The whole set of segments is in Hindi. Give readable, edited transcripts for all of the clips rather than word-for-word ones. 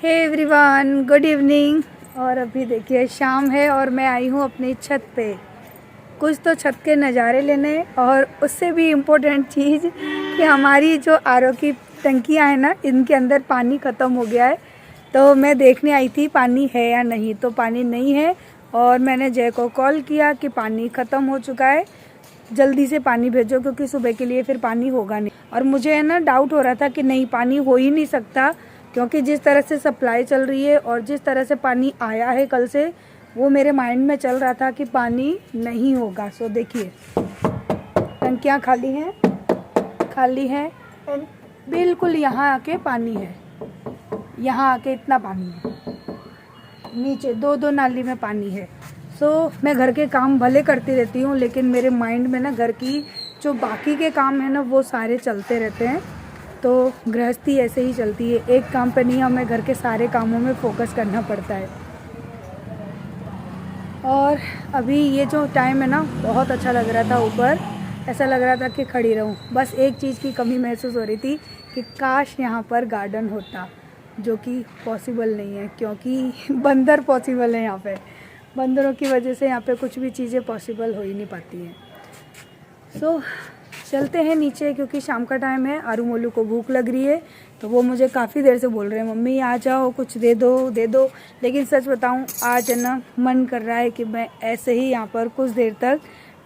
Hey everyone, good evening. और अभी देखिए शाम है और मैं आई हूँ अपनी छत पे कुछ तो छत के नज़ारे लेने। और उससे भी इम्पोर्टेंट चीज़ कि हमारी जो आरओ की टंकियाँ हैं ना, इनके अंदर पानी ख़त्म हो गया है। तो मैं देखने आई थी पानी है या नहीं, तो पानी नहीं है। और मैंने जय को कॉल किया कि पानी ख़त्म हो चुका है, जल्दी से पानी भेजो क्योंकि सुबह के लिए फिर पानी होगा नहीं। और मुझे है ना डाउट हो रहा था कि नहीं, पानी हो ही नहीं सकता, क्योंकि जिस तरह से सप्लाई चल रही है और जिस तरह से पानी आया है कल से, वो मेरे माइंड में चल रहा था कि पानी नहीं होगा। सो देखिए टंकियाँ खाली हैं एंड बिल्कुल यहाँ आके पानी है, यहाँ आके इतना पानी है, नीचे दो नाली में पानी है। सो मैं घर के काम भले करती रहती हूँ, लेकिन मेरे माइंड में ना घर की जो बाकी के काम है ना, वो सारे चलते रहते हैं। तो गृहस्थी ऐसे ही चलती है, एक काम पे नहीं, हमें घर के सारे कामों में फोकस करना पड़ता है। और अभी ये जो टाइम है ना, बहुत अच्छा लग रहा था। ऊपर ऐसा लग रहा था कि खड़ी रहूं। बस एक चीज़ की कमी महसूस हो रही थी कि काश यहाँ पर गार्डन होता, जो कि पॉसिबल नहीं है क्योंकि बंदर पॉसिबल है यहाँ पे। बंदरों की वजह से यहाँ पे कुछ भी चीज़ें पॉसिबल हो ही नहीं पाती हैं। सो चलते हैं नीचे, क्योंकि शाम का टाइम है। आरू मोलू को भूख लग रही है, तो वो मुझे काफ़ी देर से बोल रहे हैं मम्मी आ जाओ, कुछ दे दो। लेकिन सच बताऊं, आज है ना मन कर रहा है कि मैं ऐसे ही यहाँ पर कुछ देर तक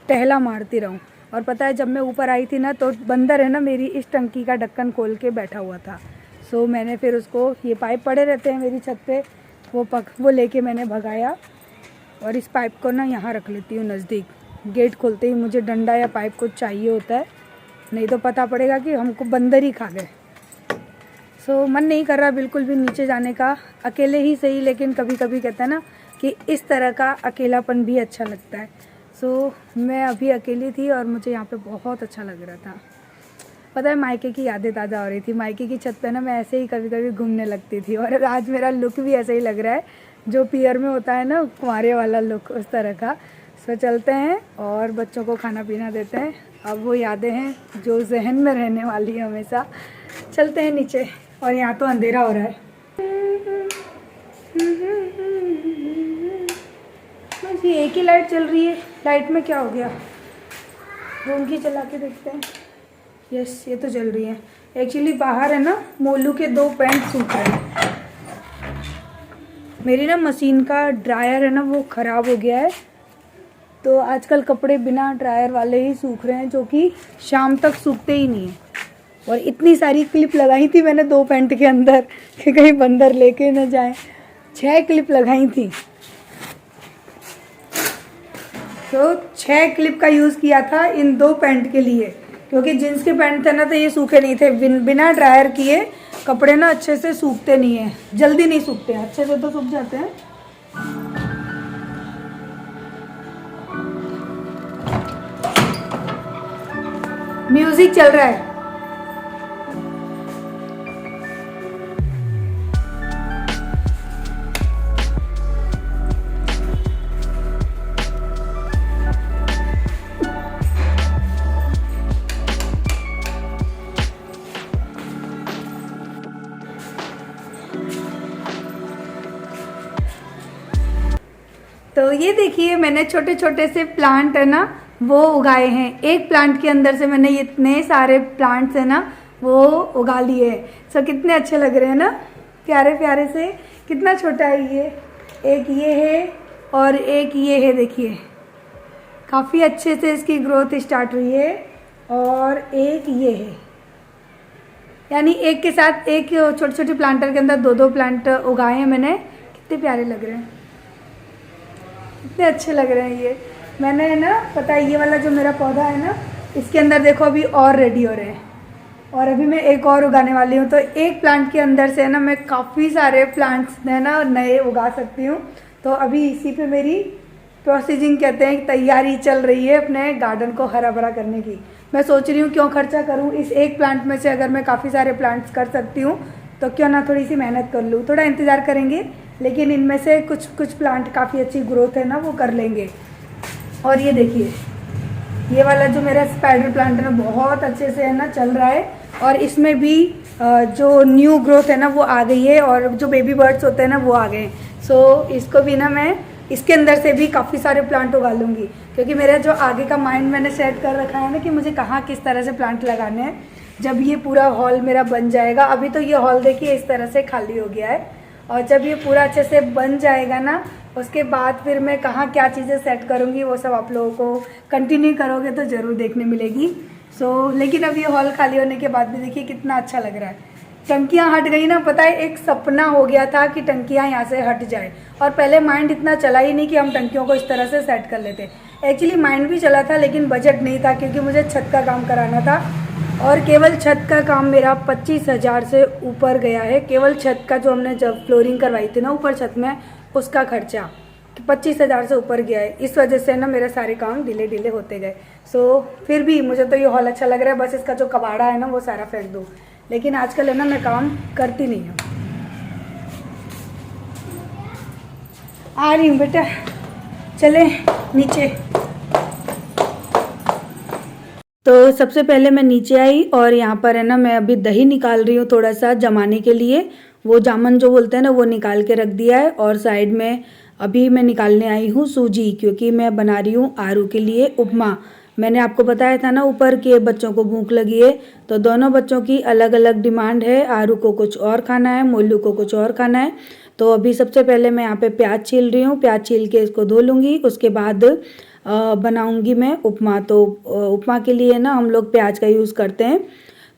टहला मारती रहूं। और पता है, जब मैं ऊपर आई थी ना, तो बंदर है ना मेरी इस टंकी का ढक्कन खोल के बैठा हुआ था। सो मैंने फिर उसको, ये पाइप पड़े रहते हैं मेरी छत पे, वो लेके मैंने भगाया। और इस पाइप को ना यहाँ रख लेती हूँ नज़दीक। गेट खोलते ही मुझे डंडा या पाइप कुछ चाहिए होता है, नहीं तो पता पड़ेगा कि हमको बंदर ही खा गए। सो मन नहीं कर रहा बिल्कुल भी नीचे जाने का, अकेले ही सही, लेकिन कभी कभी कहता है ना कि इस तरह का अकेलापन भी अच्छा लगता है। सो मैं अभी अकेली थी और मुझे यहाँ पे बहुत अच्छा लग रहा था। पता है, मायके की यादें ताज़ा हो रही थी। मायके की छत पे ना मैं ऐसे ही कभी कभी घूमने लगती थी, और आज मेरा लुक भी ऐसे ही लग रहा है, जो पियर में होता है ना कुंवारे वाला लुक, उस तरह का। सो चलते हैं और बच्चों को खाना पीना देते हैं। अब वो यादें हैं जो जहन में रहने वाली है हमेशा। चलते हैं नीचे, और यहाँ तो अंधेरा हो रहा है। बस ये एक ही लाइट चल रही है, लाइट में क्या हो गया, रूम की चला के देखते हैं। यस, ये तो चल रही है। एक्चुअली बाहर है ना, मोलू के 2 पैंट सूख रहे हैं। मेरी ना मशीन का ड्रायर है ना, वो ख़राब हो गया है, तो आजकल कपड़े बिना ड्रायर वाले ही सूख रहे हैं, जो कि शाम तक सूखते ही नहीं हैं। और इतनी सारी क्लिप लगाई थी मैंने 2 पैंट के अंदर कि कहीं बंदर लेके न जाए। 6 क्लिप लगाई थी, तो 6 क्लिप का यूज़ किया था इन 2 पैंट के लिए, क्योंकि जीन्स के पैंट थे ना, तो ये सूखे नहीं थे। बिना ड्रायर किए कपड़े ना अच्छे से सूखते नहीं हैं, जल्दी नहीं सूखते हैं, अच्छे से तो सूख जाते हैं। म्यूजिक चल रहा है। तो ये देखिए, मैंने छोटे छोटे से प्लांट है ना वो उगाए हैं। एक प्लांट के अंदर से मैंने इतने सारे प्लांट्स है ना वो उगा लिए हैं। सो कितने अच्छे लग रहे हैं ना, प्यारे प्यारे से। कितना छोटा है ये, एक ये है और एक ये है। देखिए काफ़ी अच्छे से इसकी ग्रोथ स्टार्ट हुई है। और एक ये है, यानी एक के साथ एक छोटे छोटे प्लांटर के अंदर 2-2 प्लांट उगाए हैं मैंने। कितने प्यारे लग रहे हैं, कितने अच्छे लग रहे हैं ये। मैंने है ना, पता है, ये वाला जो मेरा पौधा है ना, इसके अंदर देखो अभी और रेडी हो रहे हैं, और अभी मैं एक और उगाने वाली हूँ। तो एक प्लांट के अंदर से है ना मैं काफ़ी सारे प्लांट्स है ना नए उगा सकती हूँ। तो अभी इसी पे मेरी प्रोसीजिंग कहते हैं, तैयारी चल रही है अपने गार्डन को हरा भरा करने की। मैं सोच रही हूँ क्यों खर्चा करूँ, इस एक प्लांट में से अगर मैं काफ़ी सारे प्लांट्स कर सकती हूँ तो क्यों ना थोड़ी सी मेहनत कर लूँ। थोड़ा इंतज़ार करेंगे, लेकिन इनमें से कुछ प्लांट काफ़ी अच्छी ग्रोथ है ना वो कर लेंगे। और ये देखिए ये वाला जो मेरा स्पाइडर प्लांट है ना बहुत अच्छे से है ना चल रहा है, और इसमें भी जो न्यू ग्रोथ है ना वो आ गई है, और जो बेबी बर्ड्स होते हैं ना वो आ गए हैं। सो इसको भी ना मैं इसके अंदर से भी काफ़ी सारे प्लांट उगा लूँगी, क्योंकि मेरा जो आगे का माइंड मैंने सेट कर रखा है ना कि मुझे कहाँ किस तरह से प्लांट लगाने हैं। जब ये पूरा हॉल मेरा बन जाएगा, अभी तो ये हॉल देखिए इस तरह से खाली हो गया है, और जब ये पूरा अच्छे से बन जाएगा ना उसके बाद फिर मैं कहाँ क्या चीज़ें सेट करूँगी वो सब आप लोगों को कंटिन्यू करोगे तो ज़रूर देखने मिलेगी। लेकिन अब ये हॉल खाली होने के बाद भी देखिए कितना अच्छा लग रहा है। टंकियाँ हट गई ना, पता है एक सपना हो गया था कि टंकियाँ यहाँ से हट जाए, और पहले माइंड इतना चला ही नहीं कि हम टंकियों को इस तरह से सेट कर लेते। एक्चुअली माइंड भी चला था लेकिन बजट नहीं था, क्योंकि मुझे छत का काम कराना था, और केवल छत का काम मेरा 25,000 से ऊपर गया है। केवल छत का जो हमने जब फ्लोरिंग करवाई थी ना ऊपर छत में, उसका खर्चा 25,000 से ऊपर गया है। इस वजह से ना मेरे सारे काम डिले होते गए। फिर भी मुझे तो ये हॉल अच्छा लग रहा है, बस इसका जो कबाड़ा है ना वो सारा फेंक दूँ, लेकिन आजकल है ना मैं काम करती नहीं हूँ। आ रही हूँ बेटा, चले नीचे। तो सबसे पहले मैं नीचे आई, और यहाँ पर है ना मैं अभी दही निकाल रही हूँ थोड़ा सा जमाने के लिए। वो जामन जो बोलते हैं ना वो निकाल के रख दिया है, और साइड में अभी मैं निकालने आई हूँ सूजी, क्योंकि मैं बना रही हूँ आरू के लिए उपमा। मैंने आपको बताया था ना ऊपर के बच्चों को भूख लगी है, तो दोनों बच्चों की अलग अलग डिमांड है। आरू को कुछ और खाना है, मोलू को कुछ और खाना है। तो अभी सबसे पहले मैं यहाँ पे प्याज छील रही हूँ, प्याज छील के इसको धो लूँगी, उसके बाद बनाऊंगी मैं उपमा। तो उपमा के लिए ना हम लोग प्याज का यूज़ करते हैं।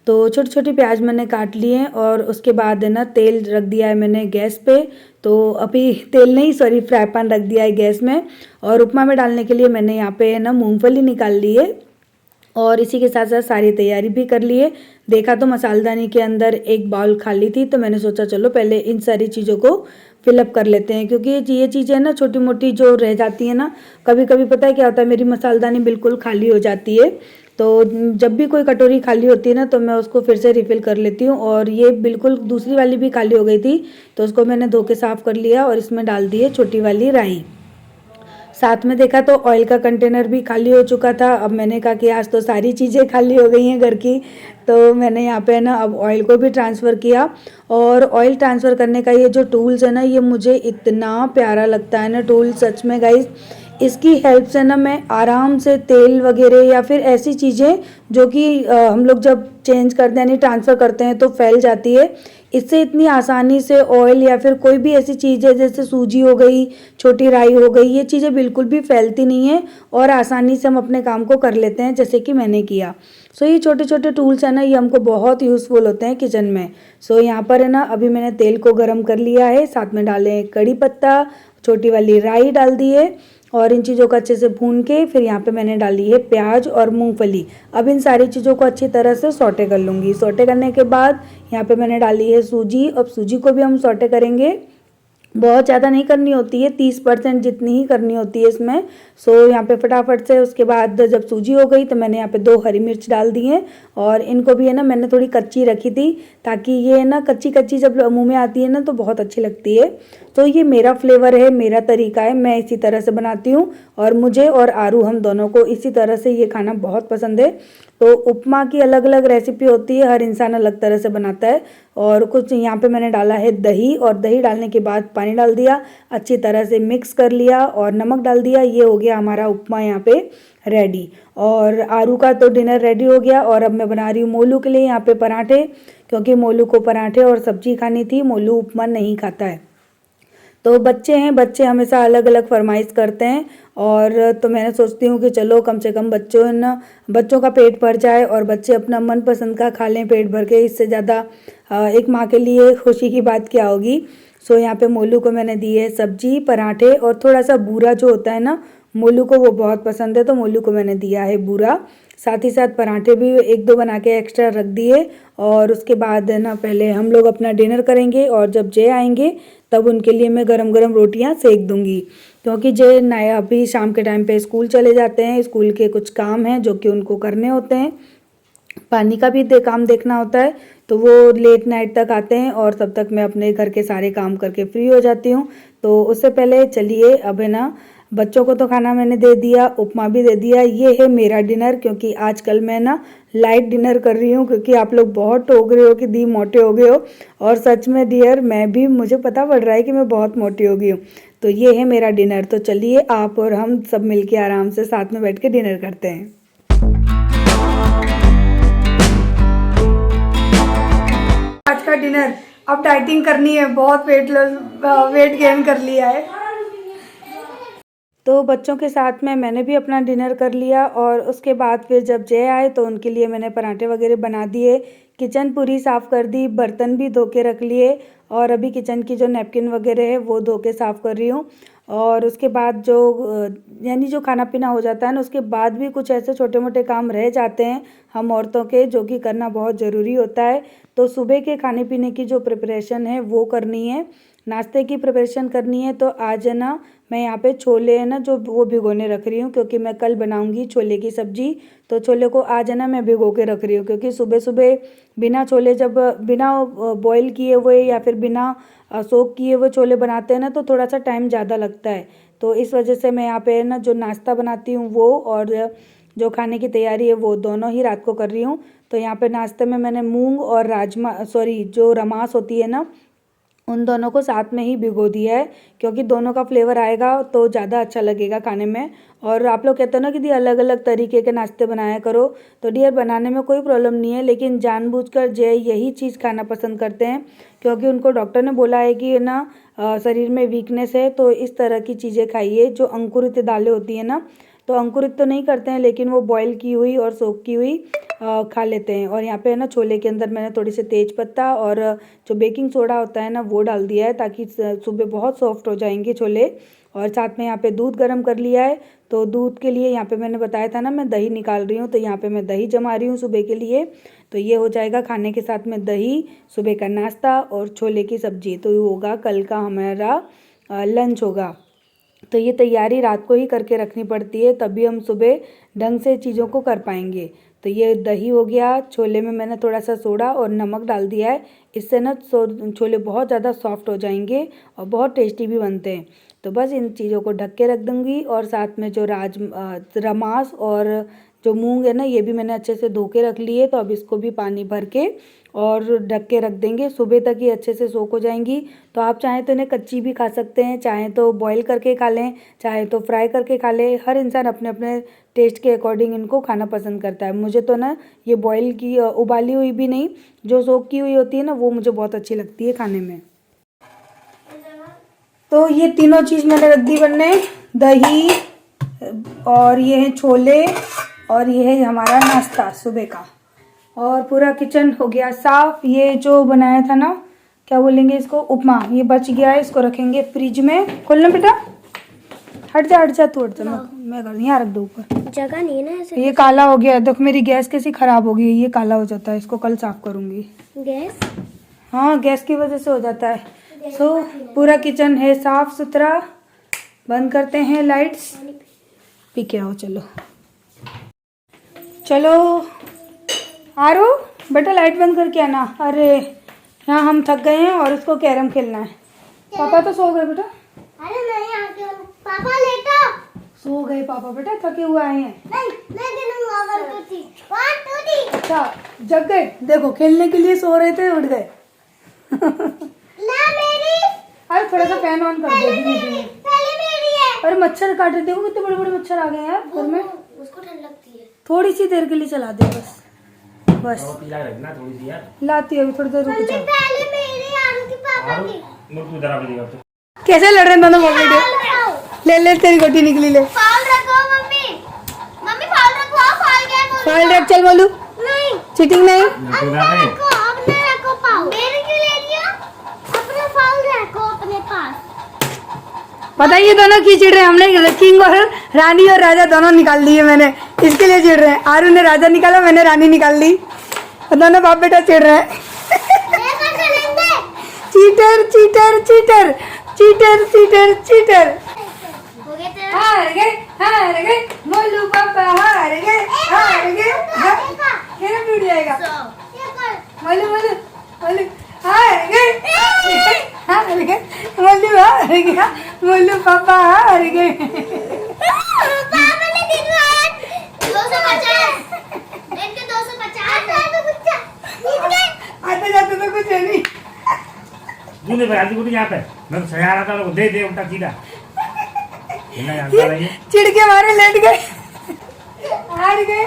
तो छोटी छोटी प्याज मैंने काट लिए हैं, और उसके बाद है ना तेल रख दिया है मैंने गैस पे। तो अभी तेल नहीं, सॉरी, फ्राई पैन रख दिया है गैस में, और उपमा में डालने के लिए मैंने यहाँ पे है ना मूंगफली निकाल ली है, और इसी के साथ साथ सारी तैयारी भी कर ली है। देखा तो मसालदानी के अंदर एक बाउल खाली थी, तो मैंने सोचा चलो पहले इन सारी चीज़ों को फिलअप कर लेते हैं, क्योंकि ये चीज़ें ना छोटी मोटी जो रह जाती है ना, कभी कभी पता है क्या होता है, मेरी मसालदानी बिल्कुल खाली हो जाती है। तो जब भी कोई कटोरी खाली होती है ना तो मैं उसको फिर से रिफ़िल कर लेती हूँ, और ये बिल्कुल दूसरी वाली भी खाली हो गई थी, तो उसको मैंने धो के साफ़ कर लिया, और इसमें डाल दी है छोटी वाली राई। साथ में देखा तो ऑयल का कंटेनर भी खाली हो चुका था। अब मैंने कहा कि आज तो सारी चीज़ें खाली हो गई हैं घर की, तो मैंने यहाँ पे ना अब ऑयल को भी ट्रांसफ़र किया। और ऑयल ट्रांसफ़र करने का ये जो टूल्स है ना, ये मुझे इतना प्यारा लगता है ना टूल, सच में गाइस। इसकी हेल्प से ना मैं आराम से तेल वगैरह या फिर ऐसी चीज़ें जो कि हम लोग जब चेंज करते हैं यानी ट्रांसफ़र करते हैं तो फैल जाती है, इससे इतनी आसानी से ऑयल या फिर कोई भी ऐसी चीज़ है जैसे सूजी हो गई, छोटी राई हो गई, ये चीज़ें बिल्कुल भी फैलती नहीं है, और आसानी से हम अपने काम को कर लेते हैं जैसे कि मैंने किया। ये छोटे छोटे टूल्स हैं ना, ये हमको बहुत यूज़फुल होते हैं किचन में। यहाँ पर है ना अभी मैंने तेल को गर्म कर लिया है, साथ में डाले कड़ी पत्ता, छोटी वाली राई डाल दी है, और इन चीज़ों को अच्छे से भून के फिर यहाँ पे मैंने डाली है प्याज और मूंगफली। अब इन सारी चीज़ों को अच्छी तरह से सौटे कर लूँगी। सौटे करने के बाद यहाँ पे मैंने डाली है सूजी। अब सूजी को भी हम सौटे करेंगे, बहुत ज़्यादा नहीं करनी होती है, 30% जितनी ही करनी होती है इसमें। यहाँ पे फटाफट से उसके बाद जब सूजी हो गई तो मैंने यहाँ पे 2 हरी मिर्च डाल दी हैं, और इनको भी है ना मैंने थोड़ी कच्ची रखी थी, ताकि ये ना कच्ची कच्ची जब मुंह में आती है ना तो बहुत अच्छी लगती है। ये मेरा फ्लेवर है, मेरा तरीका है, मैं इसी तरह से बनाती हूँ, और मुझे और आरू हम दोनों को इसी तरह से ये खाना बहुत पसंद है। उपमा की अलग अलग रेसिपी होती है, हर इंसान अलग तरह से बनाता है। और कुछ यहाँ पे मैंने डाला है दही, और दही डालने के बाद पानी डाल दिया, अच्छी तरह से मिक्स कर लिया और नमक डाल दिया। ये हो गया हमारा उपमा यहाँ पे रेडी, और आरू का तो डिनर रेडी हो गया। और अब मैं बना रही हूँ मोलू के लिए यहाँ पे पराठे, क्योंकि मोलू को पराठे और सब्जी खानी थी, मोलू उपमा नहीं खाता है। तो बच्चे हैं, बच्चे हमेशा अलग अलग फरमाइश करते हैं, और तो मैंने सोचती हूँ कि चलो कम से कम बच्चों का पेट भर जाए और बच्चे अपना मनपसंद का खा लें पेट भर के, इससे ज़्यादा एक माँ के लिए खुशी की बात क्या होगी। यहाँ पे मोलू को मैंने दी है सब्जी, पराठे, और थोड़ा सा बूरा जो होता है ना, मोलू को वो बहुत पसंद है, तो मोलू को मैंने दिया है बूरा। साथ ही साथ पराठे भी 1-2 बना के एक्स्ट्रा रख दिए। और उसके बाद ना पहले हम लोग अपना डिनर करेंगे, और जब जय आएंगे तब उनके लिए मैं गरम गरम रोटियां सेक दूंगी, क्योंकि जय नया अभी शाम के टाइम पे स्कूल चले जाते हैं, स्कूल के कुछ काम हैं जो कि उनको करने होते हैं, पानी का भी काम देखना होता है, तो वो लेट नाइट तक आते हैं, और तब तक मैं अपने घर के सारे काम करके फ्री हो जाती हूँ। तो उससे पहले चलिए अब है ना बच्चों को तो खाना मैंने दे दिया, उपमा भी दे दिया। ये है मेरा डिनर, क्योंकि आजकल मैं ना लाइट डिनर कर रही हूँ, क्योंकि आप लोग बहुत टोक रहे हो कि दी मोटे हो गए हो। और सच में डियर, मैं भी, मुझे पता पड़ रहा है कि मैं बहुत मोटी हो गई हूँ। तो ये है मेरा डिनर। तो चलिए आप और हम सब मिलके आराम से साथ में बैठ के डिनर करते हैं। आज का डिनर, अब डाइटिंग करनी है, बहुत वेट गेन कर लिया है। तो बच्चों के साथ में मैंने भी अपना डिनर कर लिया, और उसके बाद फिर जब जय आए तो उनके लिए मैंने पराठे वगैरह बना दिए, किचन पूरी साफ़ कर दी, बर्तन भी धो के रख लिए, और अभी किचन की जो नैपकिन वगैरह है वो धो के साफ़ कर रही हूँ। और उसके बाद जो यानी जो खाना पीना हो जाता है ना, उसके बाद भी कुछ ऐसे छोटे मोटे काम रह जाते हैं हम औरतों के, जो कि करना बहुत ज़रूरी होता है। तो सुबह के खाने पीने की जो प्रिपरेशन है वो करनी है, नाश्ते की प्रिपरेशन करनी है। तो आज है ना, मैं यहाँ पे छोले है ना जो वो भिगोने रख रही हूँ, क्योंकि मैं कल बनाऊँगी छोले की सब्ज़ी। तो छोले को आज है ना मैं भिगो के रख रही हूँ, क्योंकि सुबह सुबह बिना छोले, जब बिना बॉईल किए हुए या फिर बिना सोक किए हुए छोले बनाते हैं ना, तो थोड़ा सा टाइम ज़्यादा लगता है। तो इस वजह से मैं यहाँ पे ना जो नाश्ता बनाती हूँ वो, और जो खाने की तैयारी है वो दोनों ही रात को कर रही हूँ। तो यहाँ पे नाश्ते में मैंने मूंग और जो रमास होती है ना, उन दोनों को साथ में ही भिगो दिया है, क्योंकि दोनों का फ्लेवर आएगा तो ज़्यादा अच्छा लगेगा खाने में। और आप लोग कहते हो ना कि दी अलग अलग तरीके के नाश्ते बनाया करो, तो डियर बनाने में कोई प्रॉब्लम नहीं है, लेकिन जानबूझकर जय यही चीज़ खाना पसंद करते हैं, क्योंकि उनको डॉक्टर ने बोला है कि ना शरीर में वीकनेस है, तो इस तरह की चीज़ें खाइए जो अंकुरित दालें होती है ना। तो अंकुरित तो नहीं करते हैं, लेकिन वो बॉईल की हुई और सोक की हुई खा लेते हैं। और यहाँ पे है ना छोले के अंदर मैंने थोड़ी सी तेज पत्ता और जो बेकिंग सोडा होता है ना वो डाल दिया है, ताकि सुबह बहुत सॉफ्ट हो जाएंगे छोले। और साथ में यहाँ पे दूध गर्म कर लिया है। तो दूध के लिए यहाँ पे मैंने बताया था ना मैं दही निकाल रही हूँ, तो यहाँ पे मैं दही जमा रही हूँ सुबह के लिए। तो ये हो जाएगा खाने के साथ में दही, सुबह का नाश्ता और छोले की सब्जी। तो ये होगा कल का हमारा लंच होगा। तो ये तैयारी रात को ही करके रखनी पड़ती है, तभी हम सुबह ढंग से चीज़ों को कर पाएंगे। तो ये दही हो गया, छोले में मैंने थोड़ा सा सोडा और नमक डाल दिया है, इससे ना छोले बहुत ज़्यादा सॉफ्ट हो जाएंगे और बहुत टेस्टी भी बनते हैं। तो बस इन चीज़ों को ढक के रख दूँगी। और साथ में जो रमास और जो मूंग है ना, ये भी मैंने अच्छे से धो के रख लिए। तो अब इसको भी पानी भर के और ढक के रख देंगे, सुबह तक ये अच्छे से सोक हो जाएंगी। तो आप चाहें तो इन्हें कच्ची भी खा सकते हैं, चाहें तो बॉईल करके खा लें, चाहे तो फ्राई करके खा लें। हर इंसान अपने अपने टेस्ट के अकॉर्डिंग इनको खाना पसंद करता है। मुझे तो ना ये बॉईल की उबाली हुई भी नहीं, जो सोक की हुई होती है ना, वो मुझे बहुत अच्छी लगती है खाने में। तो ये तीनों चीज़ मैंने रख दी बनने, दही और ये है छोले और ये है हमारा नाश्ता सुबह का। और पूरा किचन हो गया साफ। ये जो बनाया था ना, क्या बोलेंगे इसको, उपमा, ये बच गया है, इसको रखेंगे फ्रिज में। खोलना बेटा, हट जा तू, हट जा, मैं कर यहाँ रख दो ऊपर, जगह नहीं है ना ऐसे। ये काला हो गया, देखो मेरी गैस कैसी खराब हो गई, ये काला हो जाता है, इसको कल साफ करूंगी। गैस, हाँ गैस की वजह से हो जाता है। सो पूरा किचन है साफ सुथरा। बंद करते हैं लाइट्स, पी के आओ, चलो आरो बेटा लाइट बंद करके आना। अरे यहाँ हम थक गए हैं और उसको कैरम खेलना है। पापा तो सो गए बेटा। अरे नहीं आके पापा लेटा सो गए पापा, बेटा थके हुए आए हैं। नहीं मैं खेलूंगा, अच्छा जग गए, देखो खेलने के लिए सो रहे थे, उठ गए। ना मेरी, अरे थोड़ा सा फैन ऑन कर दो। पहले मेरी है। अरे मच्छर काट रहे, देखो कितने बड़े बड़े मच्छर आ गए हैं यार घर में। उसको ठंड लगती है, थोड़ी सी देर के लिए चला दे बस। थोड़ी सी यार लाती है, अभी थोड़ी देर रुक जाओ। पहले मेरी आरू की पापा की। कैसे लड़ रहे हैं दोनों मम्मी? ले तेरी गोटी निकली, ले फाउल रखो मम्मी, मम्मी फाउल रखो, फाउल क्या फाउल रख, चल बोलू नहीं, चीटिंग नहीं, अपने रखो फाउल, मेरे क्यों ले लिया, अपना फाउल रखो अपने पास। पता है ये दोनों की चिढ़ रहे हैं, हमने किंग और रानी और राजा दोनों निकाल दिए, मैंने इसके लिए चिढ़ रहे हैं। आरू ने राजा निकाला, मैंने रानी निकाल ली, दोनों बाप बेटा चिढ़ रहे हैं। Cheater cheater cheater cheater cheater cheater, हार गए मोलू पापा, हार गए क्या टूट जाएगा, मोलू मोलू मोलू हार गए मोलू हार गया, मोलू पापा हार गए। तूने बजाती गुटी यहाँ पे, मैं तो सजा रहा था लोग, दे उल्टा सीधा। इतना जानता नहीं है। चिढ़ के मारे लेट गए, हार गए।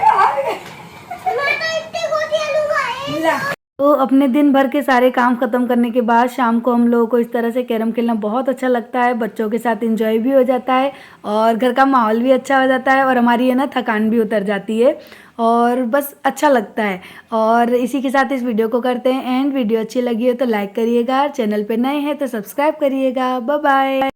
मैं तो इतनी गोटियां लूंगा। तो अपने दिन भर के सारे काम खत्म करने के बाद शाम को हम लोगों को इस तरह से कैरम खेलना बहुत अच्छा लगता है। बच्चों के साथ एंजॉय भी हो जाता है और घर का माहौल भी अच्छा हो जाता है और हमारी है ना थकान भी उतर जाती है और बस अच्छा लगता है। और इसी के साथ इस वीडियो को करते हैं एंड। वीडियो अच्छी लगी हो तो लाइक करिएगा, चैनल पे नए हैं तो सब्सक्राइब करिएगा। Bye bye.